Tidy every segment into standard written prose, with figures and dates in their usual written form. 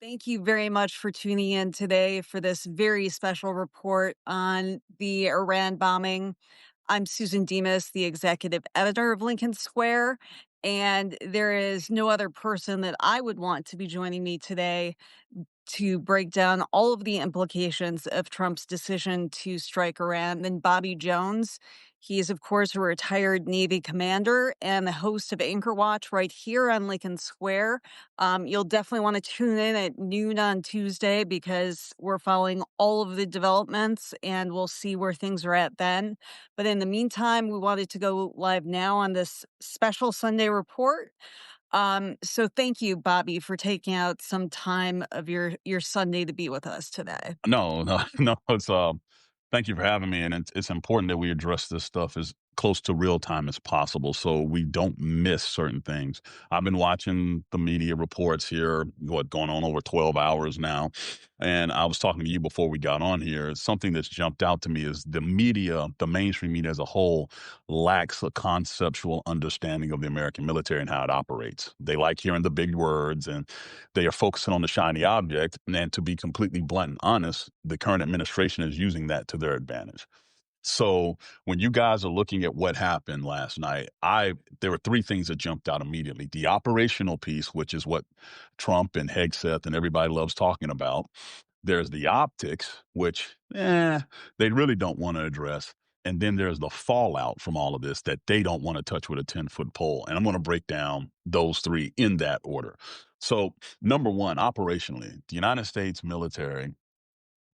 Thank you very much for tuning in today for this very special report on the Iran bombing. I'm Susan Demas, the executive editor of Lincoln Square, and there is no other person that I would want to be joining me today to break down all of the implications of Trump's decision to strike Iran than Bobby Jones. He is, of course, a retired Navy commander and the host of Anchor Watch right here on Lincoln Square. You'll definitely want to tune in at noon on Tuesday because we're following all of the developments and we'll see where things are at then. But in the meantime, we wanted to go live now on this special Sunday report. So thank you, Bobby, for taking out some time of your Sunday to be with us today. No, no, no. Thank you for having me, and it's important that we address this stuff as close to real time as possible, so we don't miss certain things. I've been watching the media reports here, going on over 12 hours now, and I was talking to you before we got on here. Something that's jumped out to me is the media, the mainstream media as a whole, lacks a conceptual understanding of the American military and how it operates. They like hearing the big words and they are focusing on the shiny object. And to be completely blunt and honest, the current administration is using that to their advantage. So when you guys are looking at what happened last night, there were three things that jumped out immediately. The operational piece, which is what Trump and Hegseth and everybody loves talking about. There's the optics, which they really don't want to address. And then there's the fallout from all of this that they don't want to touch with a 10-foot pole. And I'm going to break down those three in that order. So, number one, operationally, the United States military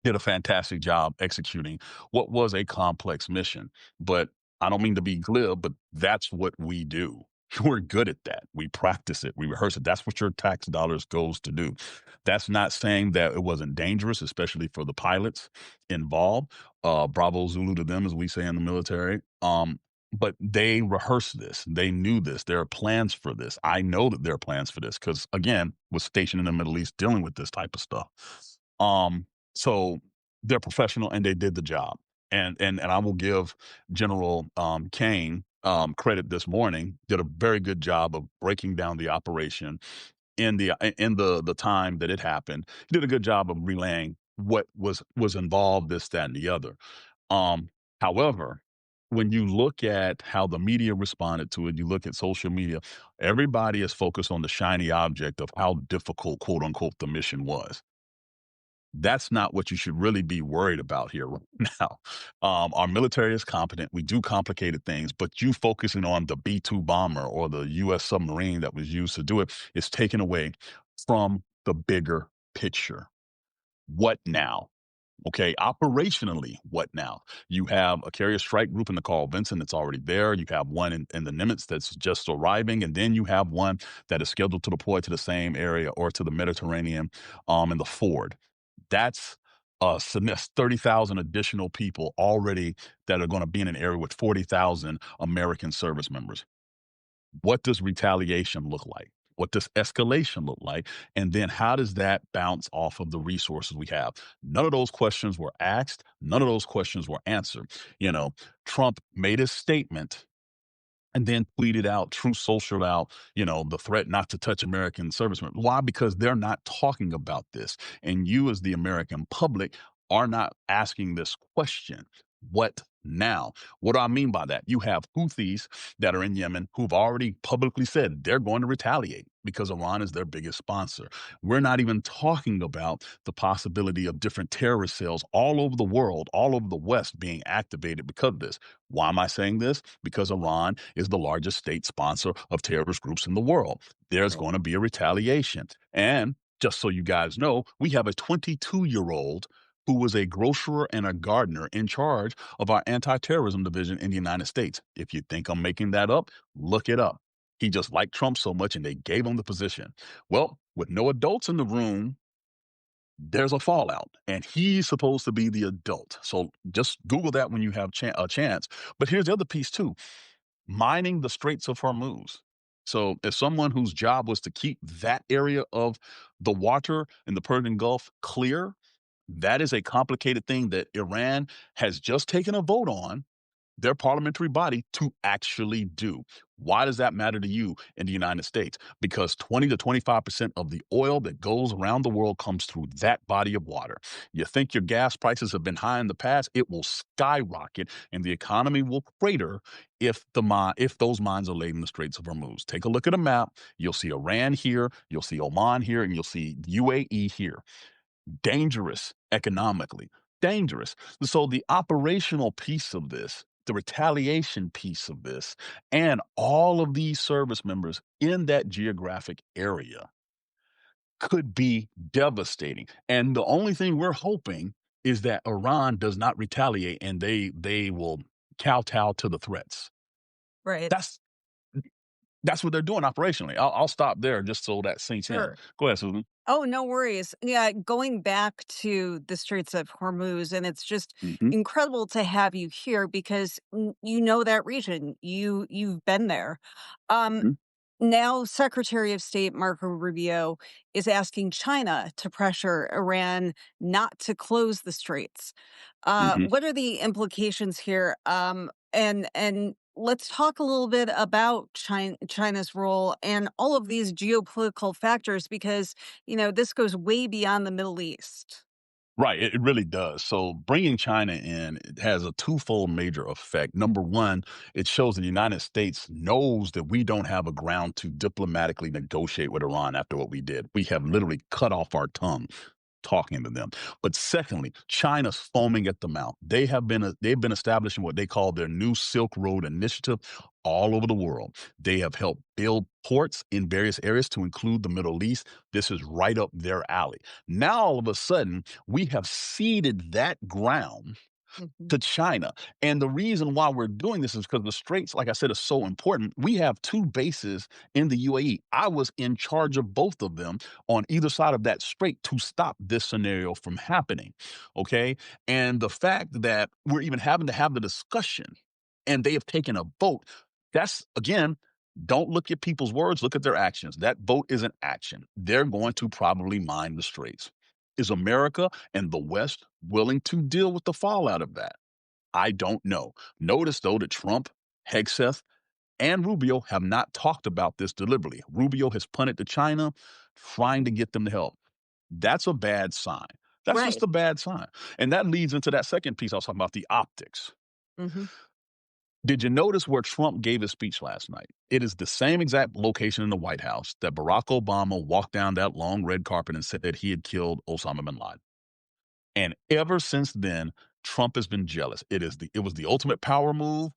did a fantastic job executing what was a complex mission. But I don't mean to be glib, but that's what we do. We're good at that. We practice it. We rehearse it. That's what your tax dollars goes to do. That's not saying that it wasn't dangerous, especially for the pilots involved. Bravo Zulu to them, as we say in the military. But they rehearsed this. They knew this. There are plans for this. I know that there are plans for this because, again, was stationed in the Middle East dealing with this type of stuff. Um, so they're professional and they did the job. And I will give General Kane credit this morning. Did a very good job of breaking down the operation in the time that it happened. He did a good job of relaying what was involved, this, that, and the other. Um, However, when you look at how the media responded to it, you look at social media, everybody is focused on the shiny object of how difficult, quote unquote, the mission was. That's not what you should really be worried about here right now. Our military is competent. We do complicated things, but you focusing on the B 2 bomber or the U.S. submarine that was used to do it is taken away from the bigger picture. What now? Okay, operationally, what now? You have a carrier strike group in the Carl Vinson that's already there. You have one in the Nimitz that's just arriving, and then you have one that is scheduled to deploy to the same area or to the Mediterranean in the Ford. That's that's 30,000 additional people already that are going to be in an area with 40,000 American service members. What does retaliation look like? What does escalation look like? And then how does that bounce off of the resources we have? None of those questions were asked. None of those questions were answered. You know, Trump made his statement and then tweeted out, true social out, the threat not to touch American servicemen. Why? Because they're not talking about this. And you, as the American public, are not asking this question. What now? What do I mean by that? You have Houthis that are in Yemen who've already publicly said they're going to retaliate because Iran is their biggest sponsor. We're not even talking about the possibility of different terrorist cells all over the world, all over the West being activated because of this. Why am I saying this? Because Iran is the largest state sponsor of terrorist groups in the world. There's going to be a retaliation. And just so you guys know, we have a 22-year-old who was a grocer and a gardener in charge of our anti-terrorism division in the United States. If you think I'm making that up, look it up. He just liked Trump so much and they gave him the position. Well, with no adults in the room, there's a fallout and he's supposed to be the adult. So just Google that when you have a chance. But here's the other piece too, mining the Straits of Hormuz. So as someone whose job was to keep that area of the water in the Persian Gulf clear, that is a complicated thing that Iran has just taken a vote on. their parliamentary body to actually do. Why does that matter to you in the United States? Because 20 to 25% of the oil that goes around the world comes through that body of water. You think your gas prices have been high in the past? It will skyrocket and the economy will crater if those mines are laid in the Straits of Hormuz. Take a look at a map. You'll see Iran here, you'll see Oman here, and you'll see UAE here. Dangerous economically, dangerous. So the operational piece of this, the retaliation piece of this, and all of these service members in that geographic area could be devastating. And the only thing we're hoping is that Iran does not retaliate and they will kowtow to the threats. Right. That's that's what they're doing operationally. I'll stop there just so that sinks in. Sure. Go ahead, Susan. Oh, no worries. Yeah, going back to the Straits of Hormuz, and it's just Hmm. incredible to have you here because you know that region. You've been there. Um, Hmm. Now, Secretary of State Marco Rubio is asking China to pressure Iran not to close the straits. Hmm. What are the implications here? And let's talk a little bit about China's role and all of these geopolitical factors because this goes way beyond the Middle East. Right, it really does. So bringing China in, it has a twofold major effect. Number one, it shows that the United States knows that we don't have a ground to diplomatically negotiate with Iran after what we did. We have literally cut off our tongue talking to them. But secondly, China's foaming at the mouth. They've been establishing what they call their new Silk Road initiative all over the world. They have helped build ports in various areas to include the Middle East. This is right up their alley. Now all of a sudden, we have ceded that ground Mhm. to China. And the reason why we're doing this is because the straits, like I said, is so important. We have two bases in the UAE. I was in charge of both of them on either side of that strait to stop this scenario from happening. Okay. And the fact that we're even having to have the discussion and they have taken a vote, that's again, don't look at people's words, look at their actions. That vote is an action. They're going to probably mine the straits. Is America and the West willing to deal with the fallout of that? I don't know. Notice, though, that Trump, Hegseth, and Rubio have not talked about this deliberately. Rubio has punted to China, trying to get them to help. That's a bad sign. That's just Right. a bad sign. And that leads into that second piece I was talking about, the optics. Hmm. Did you notice where Trump gave his speech last night? It is the same exact location in the White House that Barack Obama walked down that long red carpet and said that he had killed Osama bin Laden. And ever since then, Trump has been jealous. It was the ultimate power move.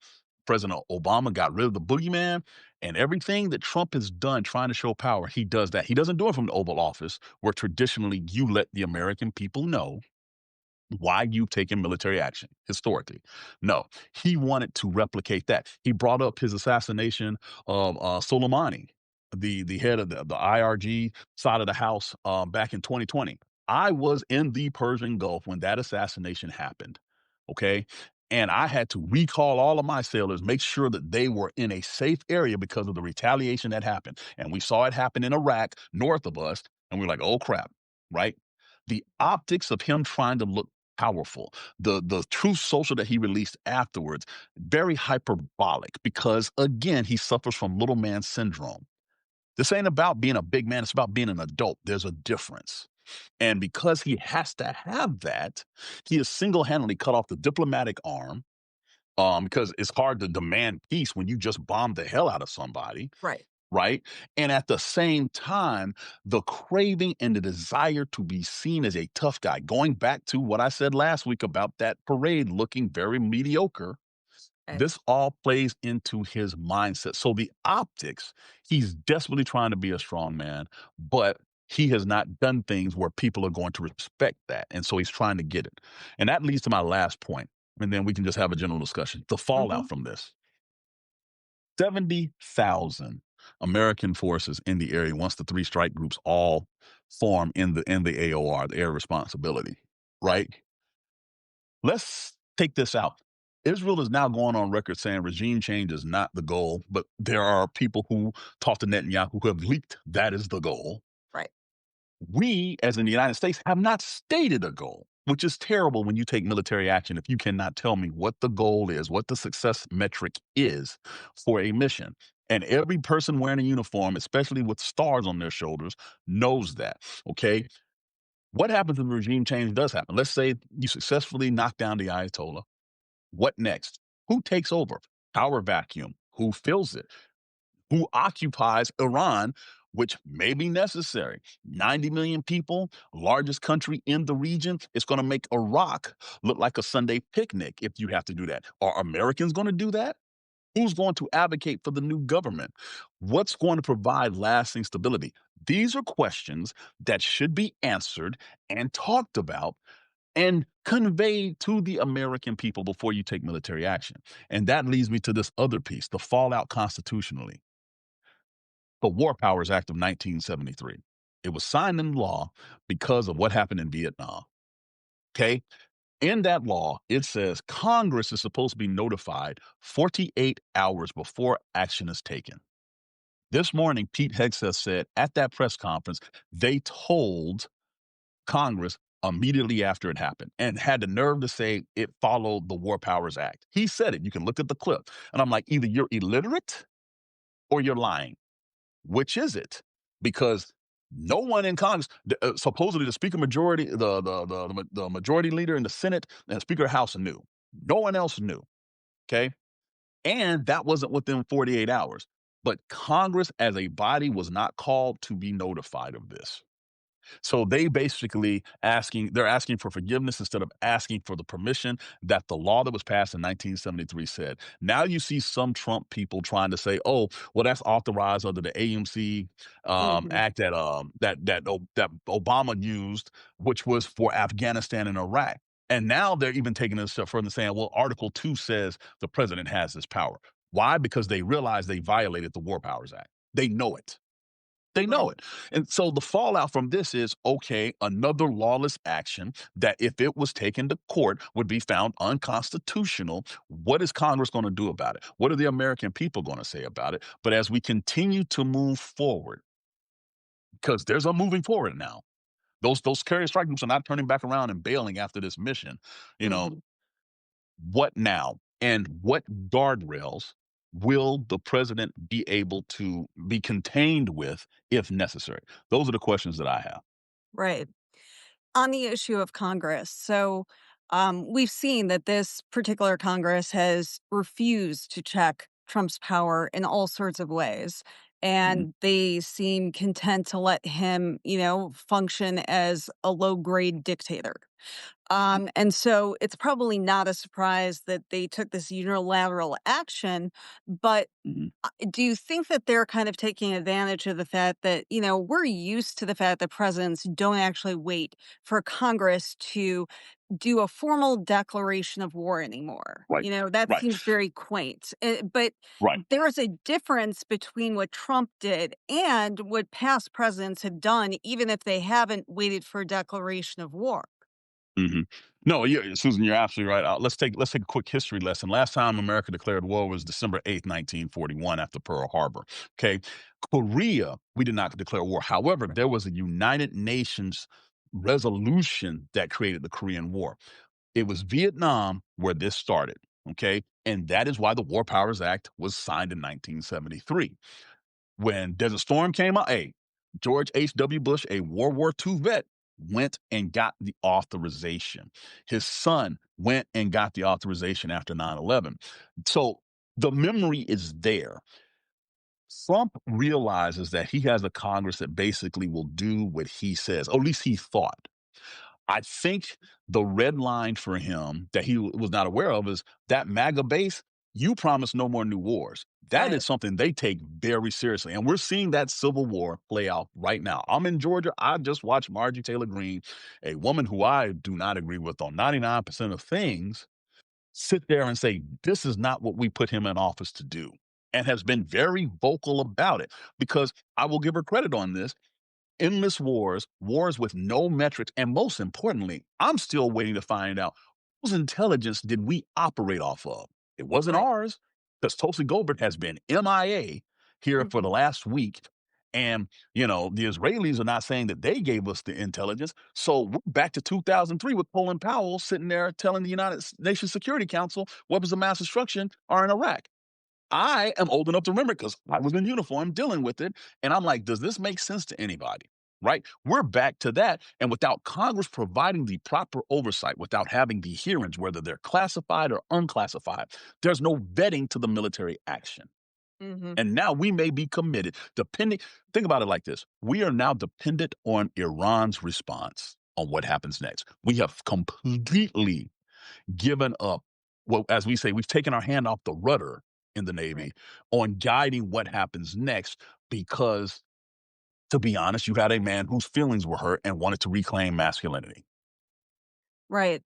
President Obama got rid of the boogeyman, and everything that Trump has done trying to show power, he does that. He doesn't do it from the Oval Office, where traditionally you let the American people know why you've taken military action historically. No, he wanted to replicate that. He brought up his assassination of Soleimani, the head of the IRG side of the house back in 2020. I was in the Persian Gulf when that assassination happened. Okay. And I had to recall all of my sailors, make sure that they were in a safe area because of the retaliation that happened. And we saw it happen in Iraq, north of us. And we we're like, oh crap, right? The optics of him trying to look powerful. The Truth Social that he released afterwards, very hyperbolic because again, he suffers from little man syndrome. This ain't about being a big man, it's about being an adult. There's a difference. And because he has to have that, he has single-handedly cut off the diplomatic arm because it's hard to demand peace when you just bomb the hell out of somebody, Right. right? And at the same time, the craving and the desire to be seen as a tough guy, going back to what I said last week about that parade looking very mediocre, Right. this all plays into his mindset. So the optics, he's desperately trying to be a strong man, but he has not done things where people are going to respect that. And so he's trying to get it. And that leads to my last point, and then we can just have a general discussion. The fallout Hmm. from this. 70,000 American forces in the area once the three strike groups all form in the AOR, the air responsibility, right? Let's take this out. Israel is now going on record saying regime change is not the goal, but there are people who talk to Netanyahu who have leaked that is the goal. Right. We, as in the United States, have not stated a goal. which is terrible when you take military action if you cannot tell me what the goal is, what the success metric is for a mission. And every person wearing a uniform, especially with stars on their shoulders, knows that. Okay. What happens when regime change does happen? Let's say you successfully knock down the Ayatollah. What next? Who takes over? Power vacuum. Who fills it? Who occupies Iran, which may be necessary? 90 million people, largest country in the region. It's going to make Iraq look like a Sunday picnic if you have to do that. Are Americans going to do that? Who's going to advocate for the new government? What's going to provide lasting stability? These are questions that should be answered and talked about and conveyed to the American people before you take military action. And that leads me to this other piece, the fallout constitutionally. The War Powers Act of 1973. It was signed into law because of what happened in Vietnam. Okay. In that law, it says Congress is supposed to be notified 48 hours before action is taken. This morning, Pete Hegseth said at that press conference, they told Congress immediately after it happened and had the nerve to say it followed the War Powers Act. He said it. You can look at the clip. And I'm like, either you're illiterate or you're lying. Which is it? Because no one in Congress, supposedly the Speaker majority, the majority leader in the Senate and the Speaker of the House knew. No one else knew. Okay. And that wasn't within 48 hours. But Congress as a body was not called to be notified of this. So they basically they're asking for forgiveness instead of asking for the permission that the law that was passed in 1973 said. Now you see some Trump people trying to say, "Oh, well, that's authorized under the AMC Mhm. Act that Obama used, which was for Afghanistan and Iraq." And now they're even taking it a step further and saying, "Well, Article 2 says the president has this power." Why? Because they realize they violated the War Powers Act. They know it. They know Right. it. And so the fallout from this is okay, another lawless action that, if it was taken to court, would be found unconstitutional. What is Congress going to do about it? What are the American people going to say about it? But as we continue to move forward, because there's a moving forward now, those carrier strike groups are not turning back around and bailing after this mission. You know, Mhm. what now? And what guardrails will the president be able to be contained with if necessary? Those are the questions that I have. Right. On the issue of Congress, so we've seen that this particular Congress has refused to check Trump's power in all sorts of ways. Mhm, And they seem content to let him, function as a low grade dictator. mhm, And so it's probably not a surprise that they took this unilateral action. But mhm. do you think that they're kind of taking advantage of the fact that, we're used to the fact that presidents don't actually wait for Congress to do a formal declaration of war anymore? Right, That right, seems very quaint. But right. there's a difference between what Trump did and what past presidents have done, even if they haven't waited for a declaration of war. Mhm. No, Susan, you're absolutely right. Let's take a quick history lesson. Last time America declared war was December 8th, 1941, after Pearl Harbor. Okay, Korea, we did not declare war. However, there was a United Nations resolution that created the Korean War. It was Vietnam where this started. Okay, and that is why the War Powers Act was signed in 1973. When Desert Storm came out, hey, George H.W. Bush, a World War II vet, went and got the authorization. His son went and got the authorization after 9/11. So the memory is there. Trump realizes that he has a Congress that basically will do what he says, or at least he thought. I think the red line for him that he was not aware of is that MAGA base. You promise no more new wars. That Right. is something they take very seriously. And we're seeing that civil war play out right now. I'm in Georgia. I just watched Marjorie Taylor Greene, a woman who I do not agree with on 99% of things, sit there and say, this is not what we put him in office to do. And has been very vocal about it, because I will give her credit on this. Endless wars, wars with no metrics, and most importantly, I'm still waiting to find out whose intelligence did we operate off of? It wasn't Right. ours, because Tulsi Gabbard has been MIA here for the Mhm. last week, And, the Israelis are not saying that they gave us the intelligence. So we're back to 2003 with Colin Powell sitting there telling the United Nations Security Council weapons of mass destruction are in Iraq. I am old enough to remember because I was in uniform dealing with it. And I'm like, does this make sense to anybody? Right? We're back to that. And without Congress providing the proper oversight, without having the hearings, whether they're classified or unclassified, there's no vetting to the military action. Mhm. And now we may be committed, think about it like this. We are now dependent on Iran's response on what happens next. We have completely given up. Well, as we say, we've taken our hand off the rudder in the Right. Navy on guiding what happens next because, to be honest, you had a man whose feelings were hurt and wanted to reclaim masculinity. Right.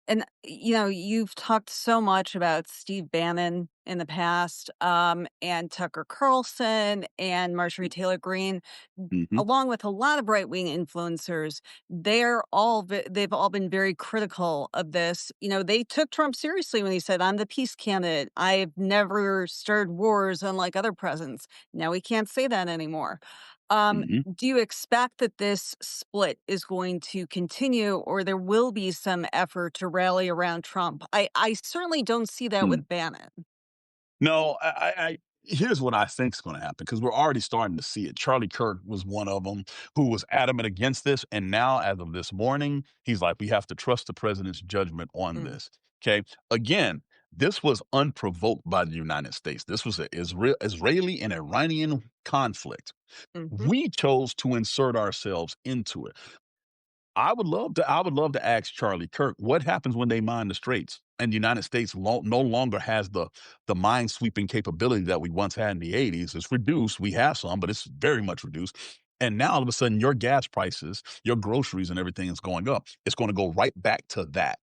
And, you've talked so much about Steve Bannon in the past, and Tucker Carlson and Marjorie Taylor Greene, Mhm, along with a lot of right-wing influencers. They've all been very critical of this. They took Trump seriously when he said, "I'm the peace candidate. I've never stirred wars unlike other presidents." Now he can't say that anymore. mhm, Do you expect that this split is going to continue, or there will be some effort to rally around Trump? I certainly don't see that mm. with Bannon. No, here's what I think is going to happen because we're already starting to see it. Charlie Kirk was one of them who was adamant against this, and now, as of this morning, he's like, "We have to trust the president's judgment on Mm, this." Okay, again, this was unprovoked by the United States. This was an Israeli and Iranian conflict. mhm, We chose to insert ourselves into it. I would love to ask Charlie Kirk what happens when they mine the straits and the United States no longer has the mine sweeping capability that we once had in the 80s. It's reduced. We have some, but it's very much reduced. And now all of a sudden your gas prices, your groceries and everything is going up. It's going to go right back to that.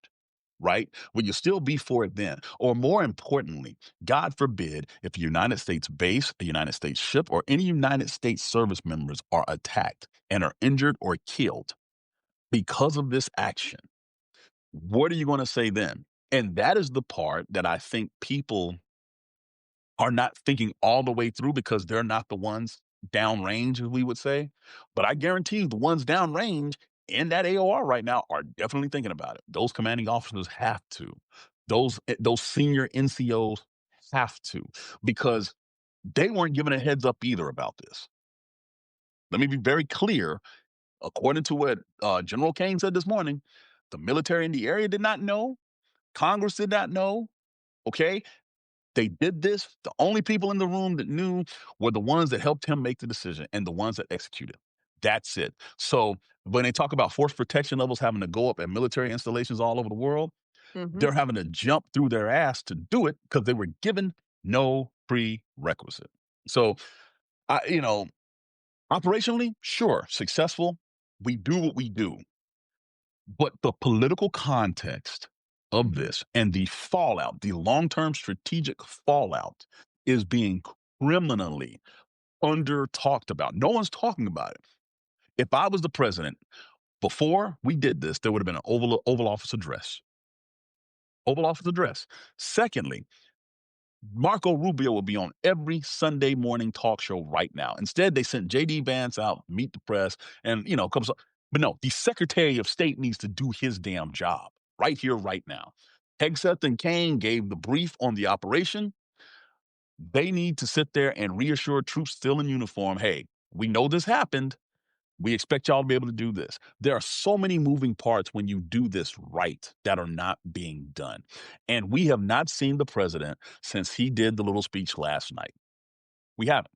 Right? Will you still be for it then? Or more importantly, God forbid if a United States base, a United States ship, or any United States service members are attacked and are injured or killed because of this action, what are you going to say then? And that is the part that I think people are not thinking all the way through because they're not the ones downrange, as we would say. But I guarantee you, the ones downrange in that AOR right now are definitely thinking about it. Those commanding officers have to. Those senior NCOs have to because they weren't given a heads up either about this. Let me be very clear. According to what General Kane said this morning, the military in the area did not know. Congress did not know. Okay. They did this. The only people in the room that knew were the ones that helped him make the decision and the ones that executed. That's it. So when they talk about force protection levels having to go up at military installations all over the world, mhm. they're having to jump through their ass to do it because they were given no prerequisite. So, I, you know, operationally, sure, successful. We do what we do. But the political context of Mhm. this and the fallout, the long-term strategic fallout is being criminally under talked about. No one's talking about it. If I was the president, before we did this, there would have been an Oval Office address. Oval Office address. Secondly, Marco Rubio will be on every Sunday morning talk show right now. Instead, they sent JD Vance out, meet the press, and comes up. But no, the Secretary of State needs to do his damn job right here, right now. Hegseth and Kane gave the brief on the operation. They need to sit there and reassure troops still in uniform, hey, we know this happened. We expect y'all to be able to do this. There are so many moving parts when you do this right that are not being done. And we have not seen the president since he did the little speech last night. We haven't.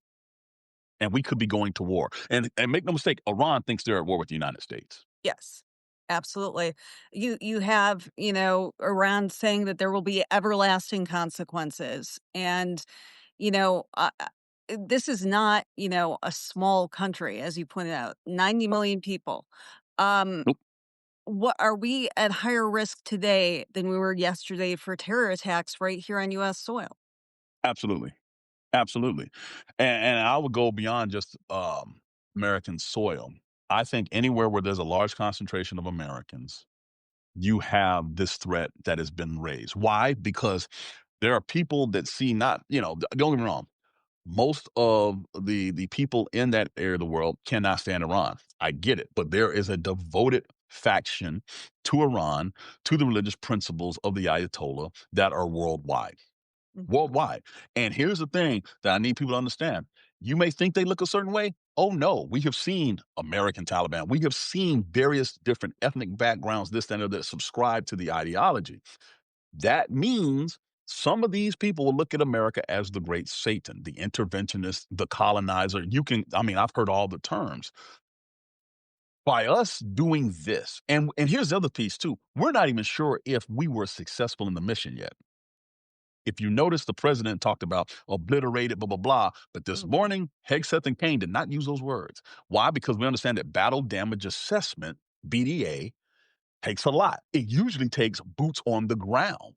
And we could be going to war. And make no mistake, Iran thinks they're at war with the United States. Yes, absolutely. You have, Iran saying that there will be everlasting consequences, and you know, this is not, a small country, as you pointed out, 90 million people. Um, Nope. what are we at higher risk today than we were yesterday for terror attacks right here on U.S. soil? Absolutely. Absolutely. And I would go beyond just American soil. I think anywhere where there's a large concentration of Americans, you have this threat that has been raised. Why? Because there are people that see not, don't get me wrong. Most of the people in that area of the world cannot stand Iran. I get it, but there is a devoted faction to Iran, to the religious principles of the Ayatollah that are worldwide. Mhm. Worldwide. And here's the thing that I need people to understand. You may think they look a certain way. Oh no, we have seen American Taliban. We have seen various different ethnic backgrounds, this, that, and other, that subscribe to the ideology. That means some of these people will look at America as the great Satan, the interventionist, the colonizer. I mean, I've heard all the terms. By us doing this, and here's the other piece too. We're not even sure if we were successful in the mission yet. If you notice, the president talked about obliterated, blah, blah, blah. But this Mhm. morning, Hegseth and Kane did not use those words. Why? Because we understand that battle damage assessment, BDA, takes a lot. It usually takes boots on the ground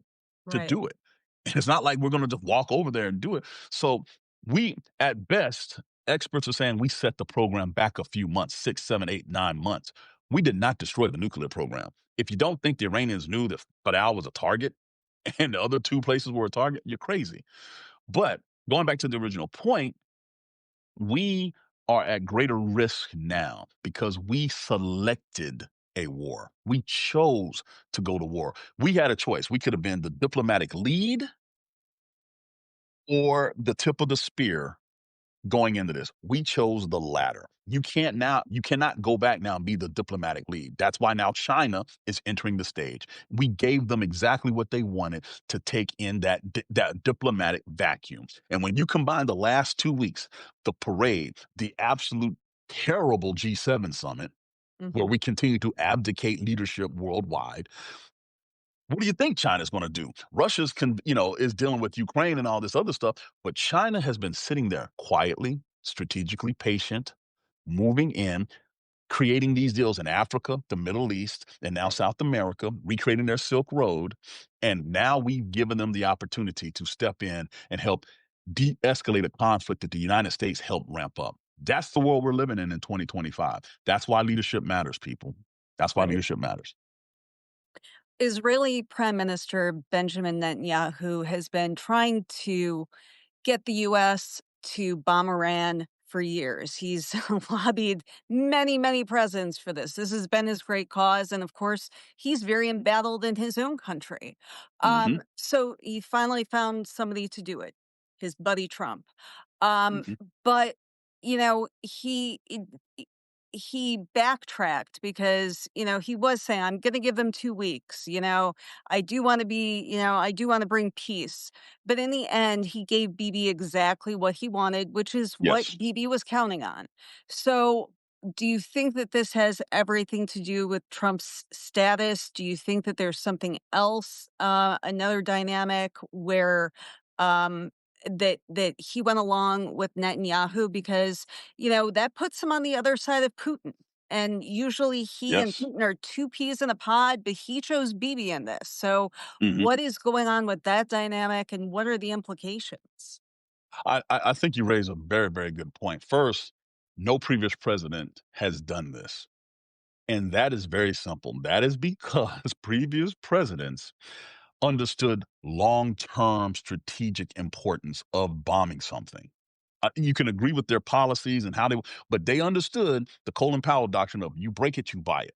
to Right. do it. It's not like we're going to just walk over there and do it. So we, at best, experts are saying we set the program back a few months, 6, 7, 8, 9 months. We did not destroy the nuclear program. If you don't think the Iranians knew that Fadal was a target and the other two places were a target, you're crazy. But going back to the original point, we are at greater risk now because we selected a war. We chose to go to war. We had a choice. We could have been the diplomatic lead or the tip of the spear going into this. We chose the latter. You cannot go back now and be the diplomatic lead. That's why now China is entering the stage. We gave them exactly what they wanted to take in that diplomatic vacuum. And when you combine the last 2 weeks, the parade, the absolute terrible G7 summit, where Mhm. we continue to abdicate leadership worldwide, what do you think China's going to do? Is dealing with Ukraine and all this other stuff, but China has been sitting there quietly, strategically patient, moving in, creating these deals in Africa, the Middle East, and now Right. South America, recreating their Silk Road. And now we've given them the opportunity to step in and help de-escalate a conflict that the United States helped ramp up. That's the world we're living in 2025. That's why leadership matters, people. That's why Right. leadership matters. Israeli Prime Minister Benjamin Netanyahu has been trying to get the US to bomb Iran for years. He's lobbied many, many presidents for this. This has been his great cause. And of course, he's very embattled in his own country. Hmm. So he finally found somebody to do it, his buddy Trump. Um, Hmm. but, he backtracked because, he was saying, I'm going to give them 2 weeks. I do want to bring peace. But in the end, he gave Bibi exactly what he wanted, which is what Yes. Bibi was counting on. So, do you think that this has everything to do with Trump's status? Do you think that there's something else, another dynamic where that he went along with Netanyahu because that puts him on the other side of Putin. And usually he and Yes. Putin are two peas in a pod, but he chose Bibi in this. So, Hmm. what is going on with that dynamic and what are the implications? I think you raise a very, very good point. First, no previous president has done this. And that is very simple. That is because previous presidents understood long term strategic importance of bombing something. You can agree with their policies and but they understood the Colin Powell doctrine of you break it, you buy it,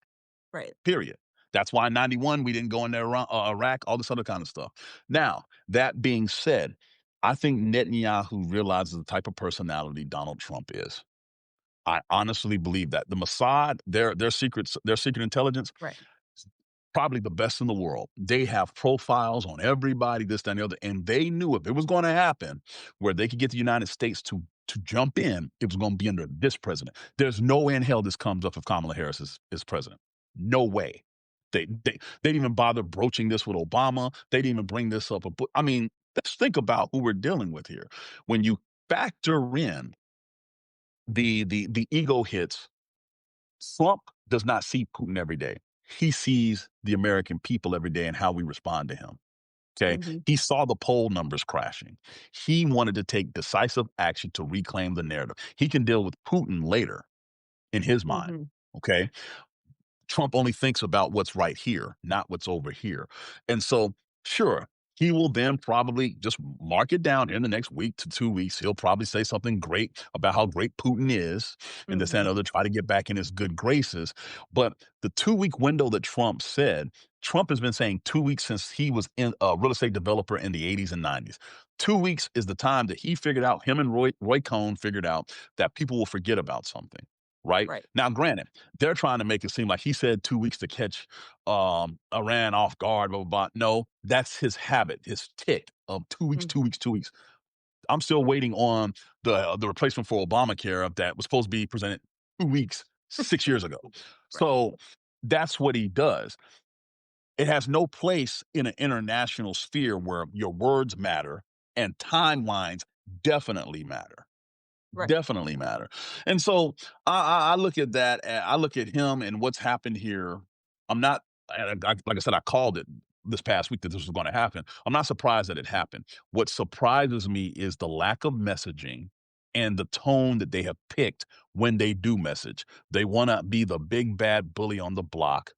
Right. period. That's why in 91, we didn't go in there, Iraq, all this other kind of stuff. Now, that being said, I think Netanyahu realizes the type of personality Donald Trump is. I honestly believe that the Mossad, their secret intelligence, Right. probably the best in the world. They have profiles on everybody, this, that, and the other, and they knew if it was going to happen, where they could get the United States to jump in, it was going to be under this president. There's no way in hell this comes up if Kamala Harris is president. No way. They didn't even bother broaching this with Obama. They didn't even bring this up. I mean, let's think about who we're dealing with here. When you factor in the ego hits, Trump does not see Putin every day. He sees the American people every day and how we respond to him. Okay. Hmm. He saw the poll numbers crashing. He wanted to take decisive action to reclaim the narrative. He can deal with Putin later in his mind. Hmm. Okay. Trump only thinks about what's right here, not what's over here. And so, sure, He will then probably just mark it down in the next week to 2 weeks. He'll probably say something great about how great Putin is and this and Mhm. other, try to get back in his good graces. But the 2 week window that Trump said, Trump has been saying 2 weeks since he was in a real estate developer in the 80s and 90s. 2 weeks is the time that he figured out, him and Roy Cohn figured out that people will forget about something. Right Right. now, granted, they're trying to make it seem like he said 2 weeks to catch Iran off guard, blah, blah, blah. No, that's his habit, his tick of 2 weeks, Mhm. 2 weeks, 2 weeks. I'm still waiting on the replacement for Obamacare that was supposed to be presented 2 weeks, 6 years ago. Right. So that's what he does. It has no place in an international sphere where your words matter and timelines definitely matter. Right. Definitely matter. And so I look at that. I look at him and what's happened here. I'm not, like I said, I called it this past week that this was going to happen. I'm not surprised that it happened. What surprises me is the lack of messaging and the tone that they have picked when they do message. They want to be the big bad bully on the block,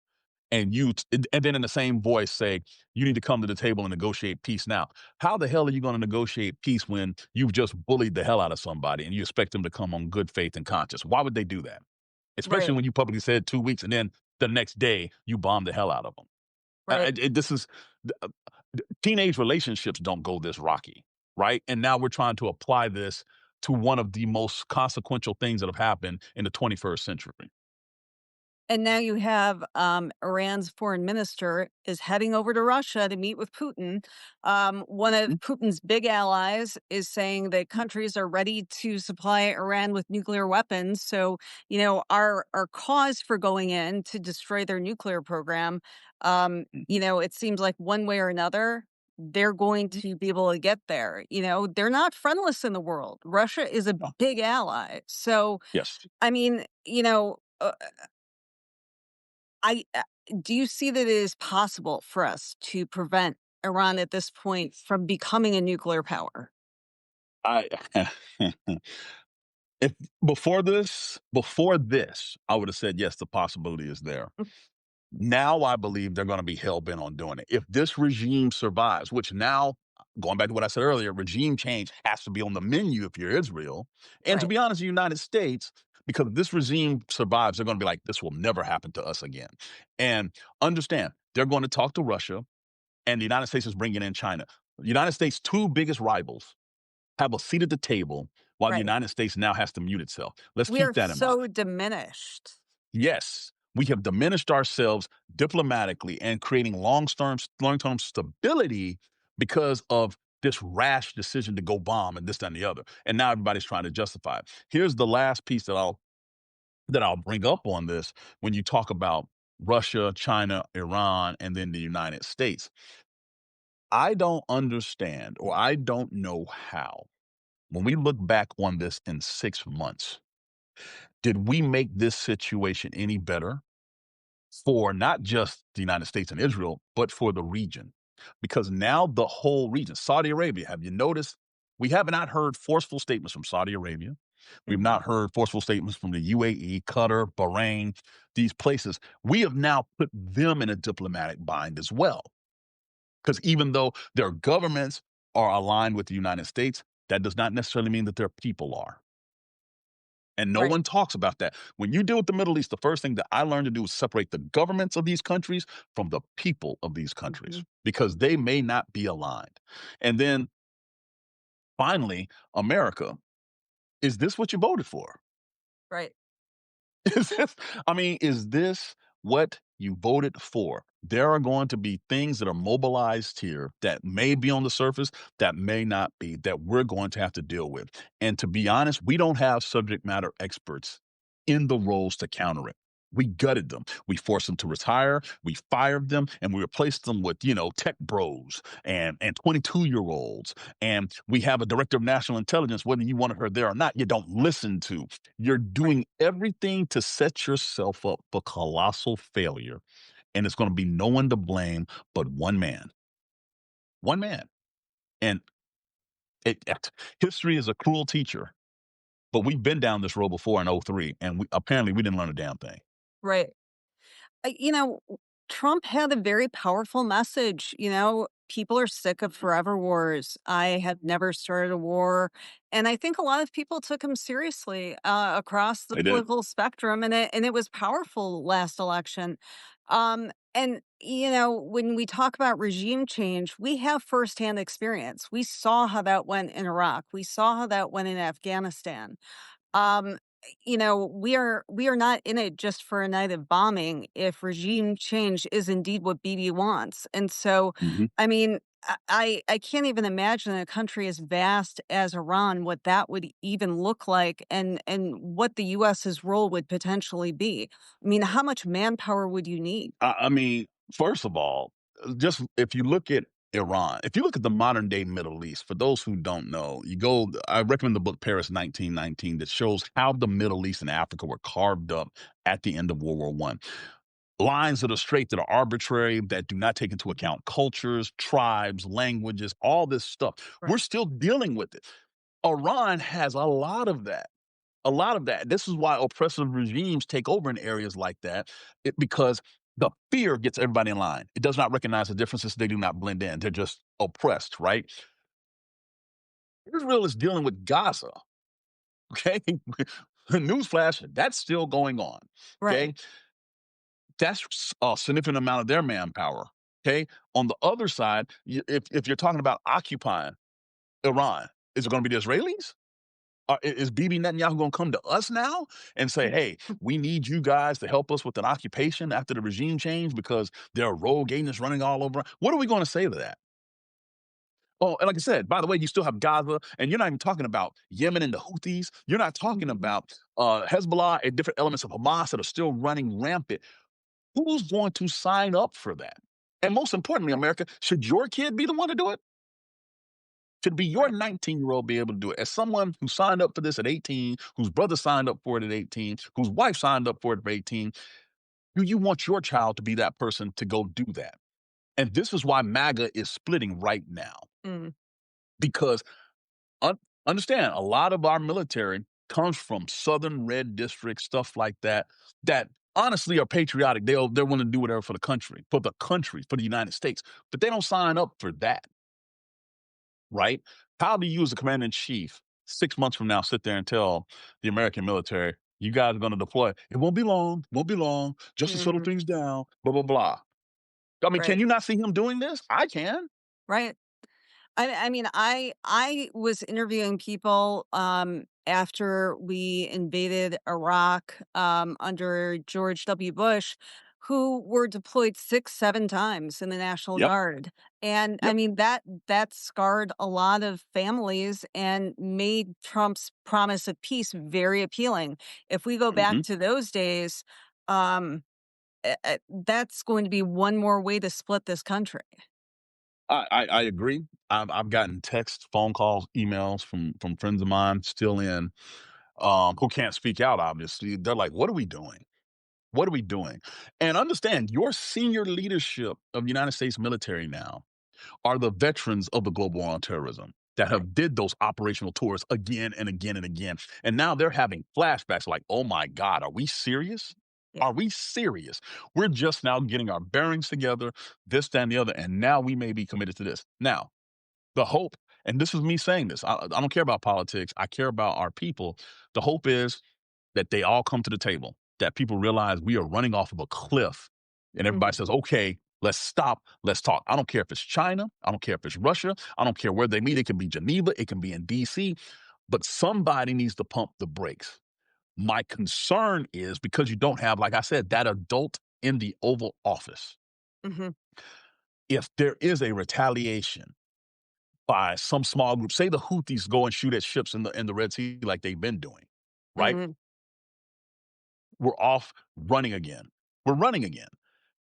and then in the same voice say, you need to come to the table and negotiate peace now. How the hell are you going to negotiate peace when you've just bullied the hell out of somebody and you expect them to come on good faith and conscience? Why would they do that? Especially Right. when you publicly said 2 weeks and then the next day you bomb the hell out of them. Right. This is teenage relationships don't go this rocky, right? And now we're trying to apply this to one of the most consequential things that have happened in the 21st century. And now you have, Iran's foreign minister is heading over to Russia to meet with Putin. One of Mhm. Putin's big allies is saying that countries are ready to supply Iran with nuclear weapons. So, our cause for going in to destroy their nuclear program, it seems like one way or another, they're going to be able to get there. They're not friendless in the world. Russia is a Oh, big ally. So, yes. I mean, I do you see that it is possible for us to prevent Iran at this point from becoming a nuclear power? I If before this, I would have said, yes, the possibility is there. Mm. Now I believe they're gonna be hell bent on doing it. If this regime survives, which now, going back to what I said earlier, regime change has to be on the menu if you're Israel. And to Right, be honest, the United States, because if this regime survives, they're gonna be like, this will never happen to us again. And understand, they're going to talk to Russia, and the United States is bringing in China. The United States' two biggest rivals have a seat at the table while the right. United States now has to mute itself. Let's We keep are that in mind. so diminished. Yes, we have diminished ourselves diplomatically and creating long-term stability because of this rash decision to go bomb and this, that, and the other. And now everybody's trying to justify it. Here's the last piece that I'll bring up on this when you talk about Russia, China, Iran, and then the United States. I don't understand, or I don't know how, when we look back on this in 6 months, did we make this situation any better for not just the United States and Israel, but for the region? Because now the whole region, Saudi Arabia, have you noticed? We have not heard forceful statements from Saudi Arabia. We've Mhm. not heard forceful statements from the UAE, Qatar, Bahrain, these places. We have now put them in a diplomatic bind as well. Because even though their governments are aligned with the United States, that does not necessarily mean that their people are. And no Right. one talks about that. When you deal with the Middle East, the first thing that I learned to do is separate the governments of these countries from the people of these countries Mhm. because they may not be aligned. And then finally, America, is this what you voted for? Right. Is this, is this what you voted for? There are going to be things that are mobilized here that may be on the surface, that may not be, that we're going to have to deal with. And to be honest, we don't have subject matter experts in the roles to counter it. We gutted them. We forced them to retire. We fired them, and we replaced them with, tech bros and 22-year-olds. And we have a director of national intelligence, whether you wanted her there or not, you don't listen to. You're Right. doing everything to set yourself up for colossal failure. And it's going to be no one to blame but one man. One man. And history is a cruel teacher, but we've been down this road before in '03, and apparently we didn't learn a damn thing. Right. Trump had a very powerful message, people are sick of forever wars. I have never started a war, and I think a lot of people took him seriously across the They did. political spectrum, and it was powerful last election. And when we talk about regime change, we have firsthand experience. We saw how that went in Iraq. We saw how that went in Afghanistan. Um, we are not in it just for a night of bombing if regime change is indeed what Bibi wants. And so, Mhm. I mean, I can't even imagine a country as vast as Iran, what that would even look like, and what the US's role would potentially be. I mean, how much manpower would you need? I mean, first of all, just if you look at Iran, if you look at the modern day Middle East, for those who don't know, I recommend the book Paris 1919 that shows how the Middle East and Africa were carved up at the end of World War One. Lines that are straight, that are arbitrary, that do not take into Mhm. account cultures, tribes, languages, all this stuff. We're Right. still dealing with it. Iran has a lot of that. A lot of that. This is why oppressive regimes take over in areas like that, because the fear gets everybody in line. It does not recognize the differences. They do not blend in. They're just oppressed, right? Israel is dealing with Gaza. Okay. Newsflash, that's still going on. Right. Okay. That's a significant amount of their manpower. Okay. On the other side, if you're talking about occupying Iran, is it going to be the Israelis? Is Bibi Netanyahu going to come to us now and say, "Hey, we need you guys to help us with an occupation after the regime change because there are rogue agents running all over"? What are we going to say to that? Oh, and like I said, by the way, you still have Gaza, and you're not even talking about Yemen and the Houthis. You're not talking Mhm. about Hezbollah and different elements of Hamas that are still running rampant. Who's going to sign up for that? And most importantly, America, should your kid be the one to do it? Should be your Right. 19-year-old be able to do it. As someone who signed up for this at 18, whose brother signed up for it at 18, whose wife signed up for it at 18, do you want your child to be that person to go do that? And this is why MAGA is splitting right now. Mm. Because un- understand, a lot of our military comes from Southern red districts, stuff like that, that honestly are patriotic. They're willing to do whatever for the country, for the United States. But they don't sign up for that. Right? How do you, as a commander in chief, 6 months from now, sit there and tell the American military, you guys are going to deploy? It won't be long, just to settle Mhm. things down, blah, blah, blah. I mean, can Right. you not see him doing this? I can. Right. I mean, I was interviewing people after we invaded Iraq under George W. Bush, who were deployed 6, 7 times in the National Yep. Guard, and I Yep. mean that scarred a lot of families and made Trump's promise of peace very appealing. If we go back Hmm. to those days, um, that's going to be one more way to split this country. I agree. I've gotten texts, phone calls, emails from friends of mine still in, who can't speak out, obviously. They're like, what are we doing? What are we doing? And understand, your senior leadership of the United States military now are the veterans of the global war on terrorism that Right. have did those operational tours again and again and again. And now they're having flashbacks like, oh my God, are we serious? Yeah. Are we serious? We're just now getting our bearings together, this, that, and the other, and now we may be committed to this. Now, the hope, and this is me saying this, I don't care about politics. I care about our people. The hope is that they all come to the table, that people realize we are running off of a cliff, and everybody Mhm. says, okay, let's stop, let's talk. I don't care if it's China, I don't care if it's Russia, I don't care where they meet. It can be Geneva, it can be in DC, but somebody needs to pump the brakes. My concern is because you don't have, like I said, that adult in the Oval Office. Mhm. If there is a retaliation by some small group, say the Houthis go and shoot at ships in the Red Sea like they've been doing, right? Mhm. We're off running again. We're running again.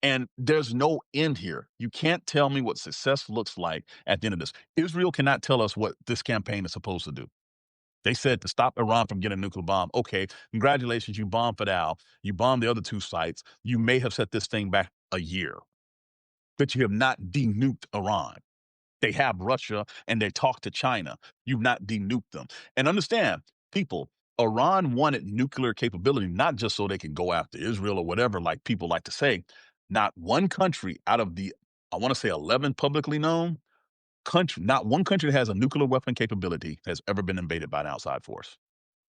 And there's no end here. You can't tell me what success looks like at the end of this. Israel cannot tell us what this campaign is supposed to do. They said to stop Iran from getting a nuclear bomb. Okay, congratulations, you bombed Fadal. You bombed the other two sites. You may have set this thing back a year, but you have not denuked Iran. They have Russia and they talk to China. You've not denuked them. And understand, people, Iran wanted nuclear capability, not just so they can go after Israel or whatever, like people like to say. Not one country out of the I want to say 11 publicly known country. Not one country that has a nuclear weapon capability has ever been invaded by an outside force.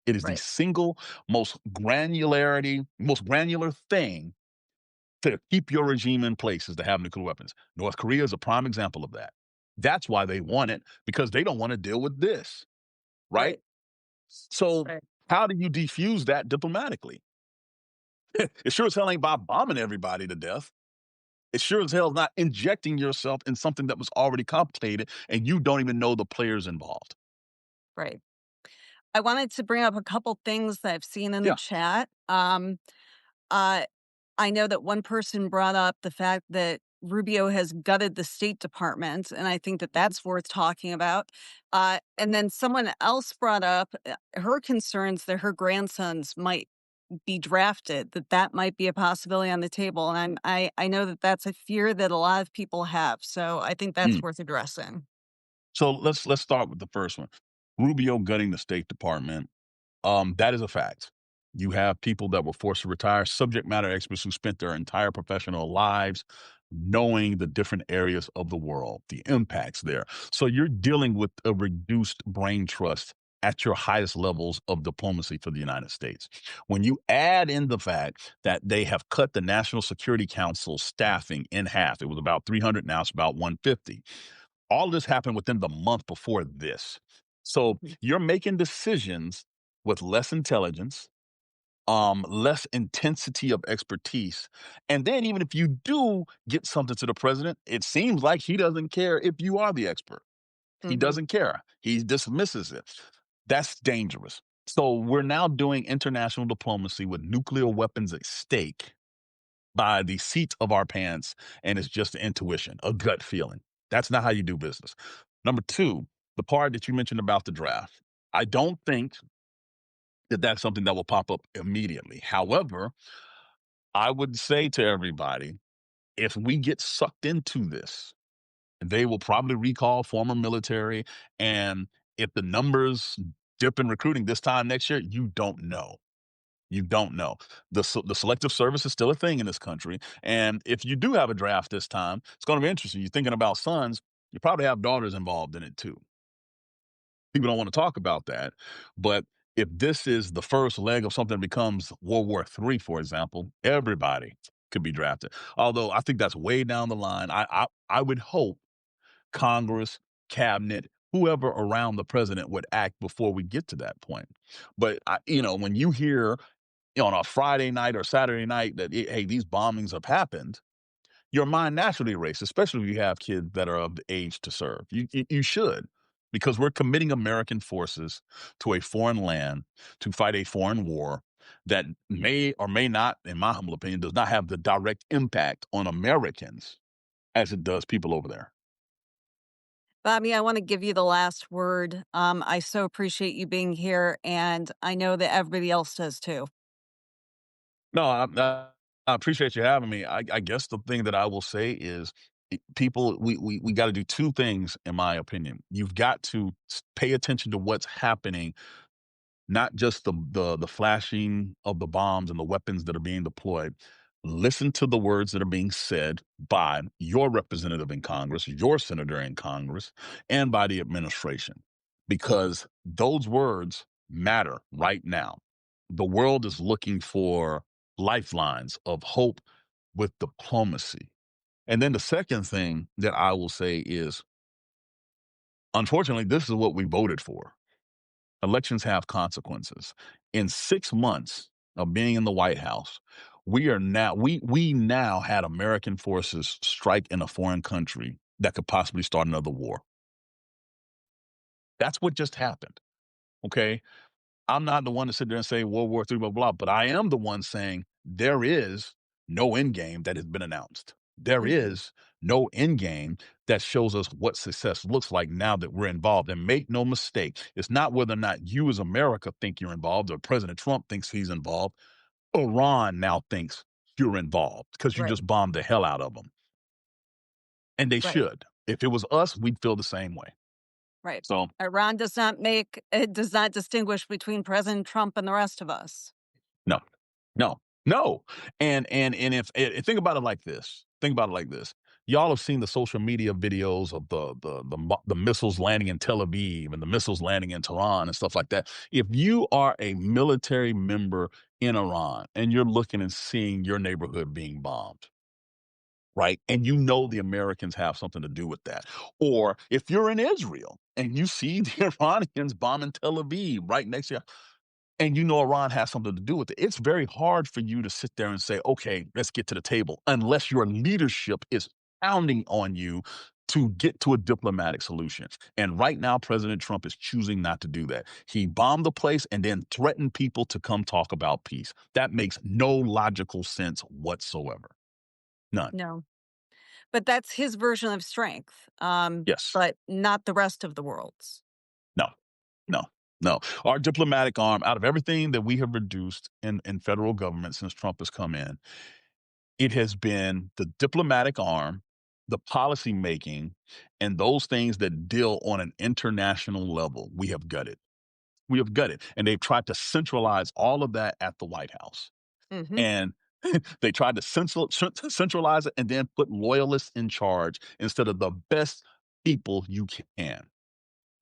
It is the Right. single most granular thing to keep your regime in place is to have nuclear weapons. North Korea is a prime example of that. That's why they want it, because they don't want to deal with this, right? Right. So Right. how do you defuse that diplomatically? It sure as hell ain't by bombing everybody to death. It sure as hell is not injecting yourself in something that was already complicated and you don't even know the players involved. Right. I wanted to bring up a couple things that I've seen in the Yeah. chat. Uh, I know that one person brought up the fact that Rubio has gutted the State Department, and I think that that's worth talking about. And then someone else brought up her concerns that her grandsons might be drafted, that that might be a possibility on the table. And I know that that's a fear that a lot of people have. So I think that's Mm. worth addressing. So let's start with the first one. Rubio gutting the State Department. That is a fact. You have people that were forced to retire, subject matter experts who spent their entire professional lives knowing the different areas of the world, the impacts there. So you're dealing with a reduced brain trust at your highest levels of diplomacy for the United States. When you add in the fact that they have cut the National Security Council staffing in half, it was about 300, now it's about 150. All this happened within the month before this. So Mhm. you're making decisions with less intelligence, less intensity of expertise. And then even if you do get something to the president, it seems like he doesn't care if you are the expert. He Mhm. doesn't care. He dismisses it. That's dangerous. So we're now doing international diplomacy with nuclear weapons at stake by the seat of our pants, and it's just intuition, a gut feeling. That's not how you do business. Number two, the part that you mentioned about the draft. I don't think that that's something that will pop up immediately. However, I would say to everybody, if we get sucked into this, they will probably recall former military. And if the numbers dip in recruiting this time next year, you don't know. You don't know. The selective service is still a thing in this country. And if you do have a draft this time, it's going to be interesting. You're thinking about sons, you probably have daughters involved in it too. People don't want to talk about that. But if this is the first leg of something that becomes World War III, for example, everybody could be drafted. Although I think that's way down the line. I would hope Congress, cabinet, whoever around the president would act before we get to that point. But when you hear on a Friday night or Saturday night that hey, these bombings have happened, your mind naturally races, especially if you have kids that are of the age to serve. You should, because we're committing American forces to a foreign land to fight a foreign war that may or may not, in my humble opinion, does not have the direct impact on Americans as it does people over there. Bobby, I want to give you the last word. I so appreciate you being here, and I know that everybody else does too. No, I appreciate you having me. I guess the thing that I will say is people, we got to do two things, in my opinion. You've got to pay attention to what's happening, not just the flashing of the bombs and the weapons that are being deployed. Listen to the words that are being said by your representative in Congress, your senator in Congress, and by the administration, because those words matter right now. The world is looking for lifelines of hope with diplomacy. And then the second thing that I will say is, unfortunately, this is what we voted for. Elections have consequences. In 6 months of being in the White House, we now had American forces strike in a foreign country that could possibly start another war. That's what just happened. Okay. I'm not the one to sit there and say World War III, blah, blah, but I am the one saying there is no end game that has been announced. There Mhm. is no end game that shows us what success looks like now that we're involved. And make no mistake, it's not whether or not you as America think you're involved or President Trump thinks he's involved. Iran now thinks you're involved because you Right, just bombed the hell out of them. And they right, should. If it was us, we'd feel the same way. right. So, Iran does not make it does not distinguish between President Trump and the rest of us. no, no. No, and if think about it like this. Think about it like this. Y'all have seen the social media videos of the missiles landing in Tel Aviv and the missiles landing in Tehran and stuff like that. If you are a military member in Iran and you're looking and seeing your neighborhood being bombed, right? And you know the Americans have something to do with that. Or if you're in Israel and you see the Iranians bombing Tel Aviv right next to you, and you know Iran has something to do with it, it's very hard for you to sit there and say, okay, let's get to the table, unless your leadership is pounding on you to get to a diplomatic solution. And right now, President Trump is choosing not to do that. He bombed the place and then threatened people to come talk about peace. That makes no logical sense whatsoever. None. No. But that's his version of strength, Yes. but not the rest of the world's. No. No. No. Our diplomatic arm, out of everything that we have reduced in federal government since Trump has come in, it has been the diplomatic arm, the policy making, and those things that deal on an international level. We have gutted. We have gutted. And they've tried to centralize all of that at the White House. Mhm. And they tried to centralize it and then put loyalists in charge instead of the best people you can.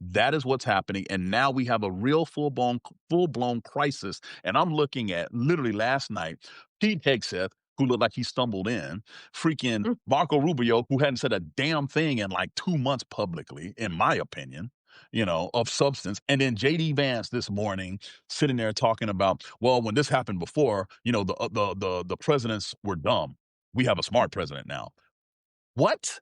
That is what's happening, and now we have a real full-blown crisis, and I'm looking at literally last night, Pete Hegseth, who looked like he stumbled in, freaking Mm, Marco Rubio, who hadn't said a damn thing in, like, 2 months publicly, in my opinion, of substance, and then JD Vance this morning sitting there talking about, "Well, when this happened before, the presidents were dumb. We have a smart president now." What?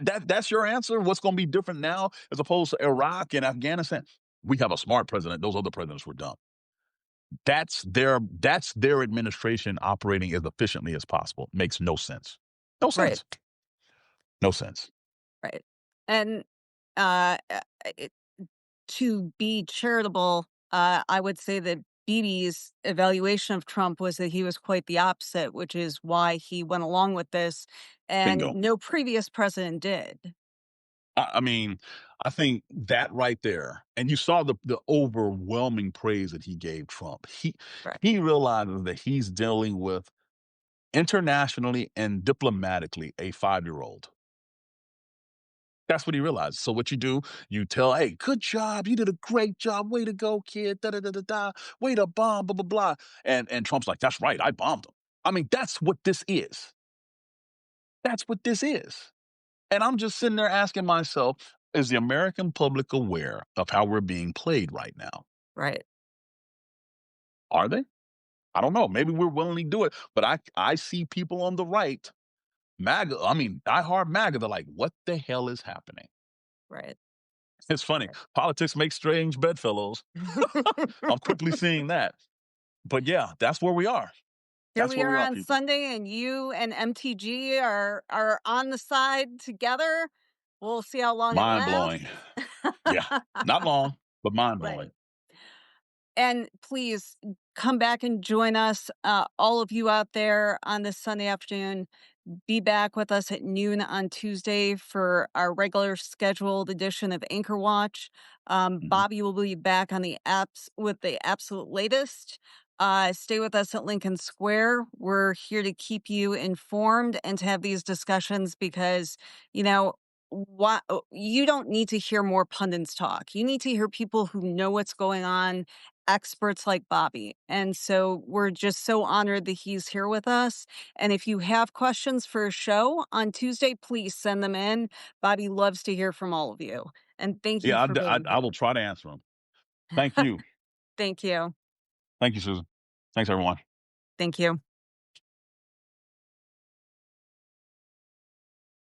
That's your answer? What's gonna be different now as opposed to Iraq and Afghanistan? We have a smart president. Those other presidents were dumb. That's their administration operating as efficiently as possible. Makes no sense. No right, sense. No sense. right. And, uh, it to be charitable, I would say that Bibi's evaluation of Trump was that he was quite the opposite, which is why he went along with this, and Bingo. no previous president did. I mean, I think that right there, and you saw the overwhelming praise that he gave Trump. He Right, he realizes that he's dealing with internationally and diplomatically a 5-year-old. That's what he realized. So what you do, you tell, "Hey, good job. You did a great job. Way to go, kid. Da da da da da. Way to bomb. Blah blah blah." And Trump's like, "That's right. I bombed him." I mean, that's what this is. That's what this is. And I'm just sitting there asking myself, is the American public aware of how we're being played right now? right, Are they? I don't know. Maybe we're willingly do it, but I see people on the right, MAGA. I mean, diehard MAGA. They're like, "What the hell is happening?" right, It's funny. right. Politics makes strange bedfellows. I'm quickly seeing that. But yeah, that's where we are. Here That's we where are we are, on people. Sunday, and you and MTG are on the side together. We'll see how long it Mind blowing. lasts. Yeah. Not long, but mind blowing. Right. And please come back and join us, all of you out there on this Sunday afternoon. Be back with us at noon on Tuesday for our regular scheduled edition of Anchor Watch. Mhm. Bobby will be back on the apps with the absolute latest. Stay with us at Lincoln Square. We're here to keep you informed and to have these discussions because, you know, you don't need to hear more pundits talk. You need to hear people who know what's going on, experts like Bobby. And so we're just so honored that he's here with us. And if you have questions for a show on Tuesday, please send them in. Bobby loves to hear from all of you. And thank you Yeah, for being I will here. try to answer them. Thank you. Thank you. Thank you, Susan. Thanks, everyone. Thank you.